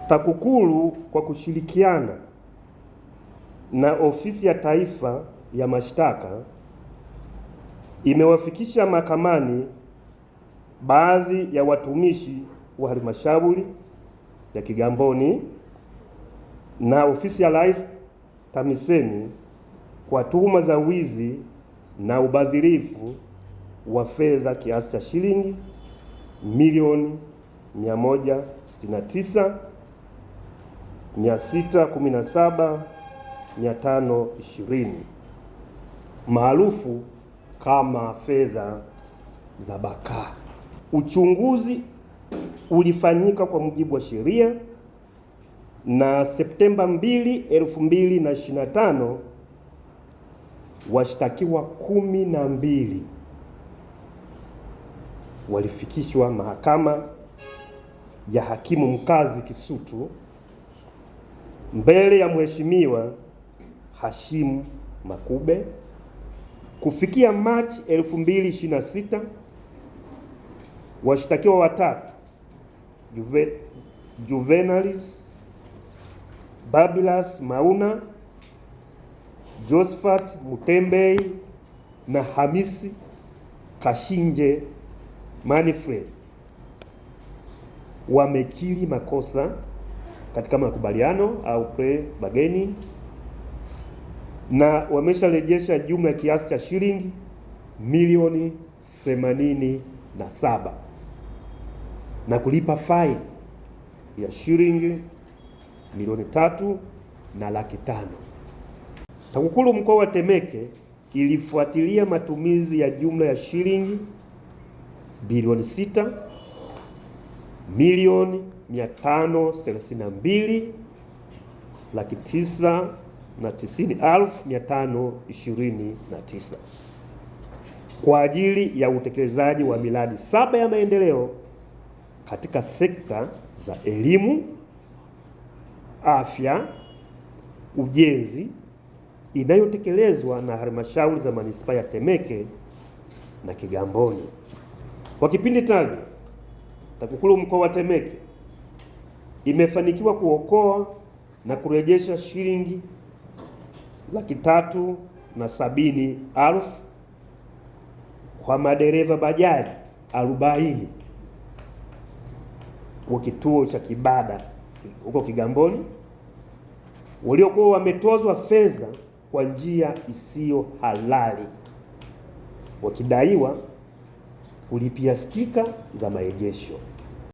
TAKUKURU kwa kushirikiana na Ofisi ya Taifa ya Mashtaka imewafikisha mahakamani baadhi ya watumishi wa halmashauri ya Kigamboni na Ofisi ya Rais TAMISEMI kwa tuhuma za wizi na ubadhirifu wa fedha kiasi cha shilingi milioni 169,617,520 maarufu kama fedha za bakaa. Uchunguzi ulifanyika kwa mujibu wa sheria na Septemba 2, 2025 washtakiwa 12 walifikishwa mahakama ya hakimu mkazi Kisutu mbele ya Mheshimiwa Hashim Makube. Kufikia Machi 2026 washtakiwa watatu Juvenalis Babilas Mauna, Josephat Mutembei na Hamisi Kashinje Manfred wamekiri makosa katika makubaliano au pre-bargaining na wamesharejesha jumla ya kiasi cha shilingi milioni 87 na kulipa faini ya shilingi milioni 3,500,000. TAKUKURU mkoa wa Temeke ilifuatilia matumizi ya jumla ya shilingi bilioni 6,932,990,529 kwa ajili ya utekelezaji wa miradi 7 ya maendeleo katika sekta za elimu, afya, ujenzi inayotekelezwa na halmashauri za manispaa ya Temeke na Kigamboni. Kwa kipindi tajwa, TAKUKURU mkoa wa Temeke imefanikiwa kuokoa na kurejesha shilingi 370,000 kwa madereva bajaji 40 wa kituo cha Kibada huko Kigamboni waliokuwa wametozwa fedha kwa njia isiyo halali wakidaiwa kulipia stika za maegesho.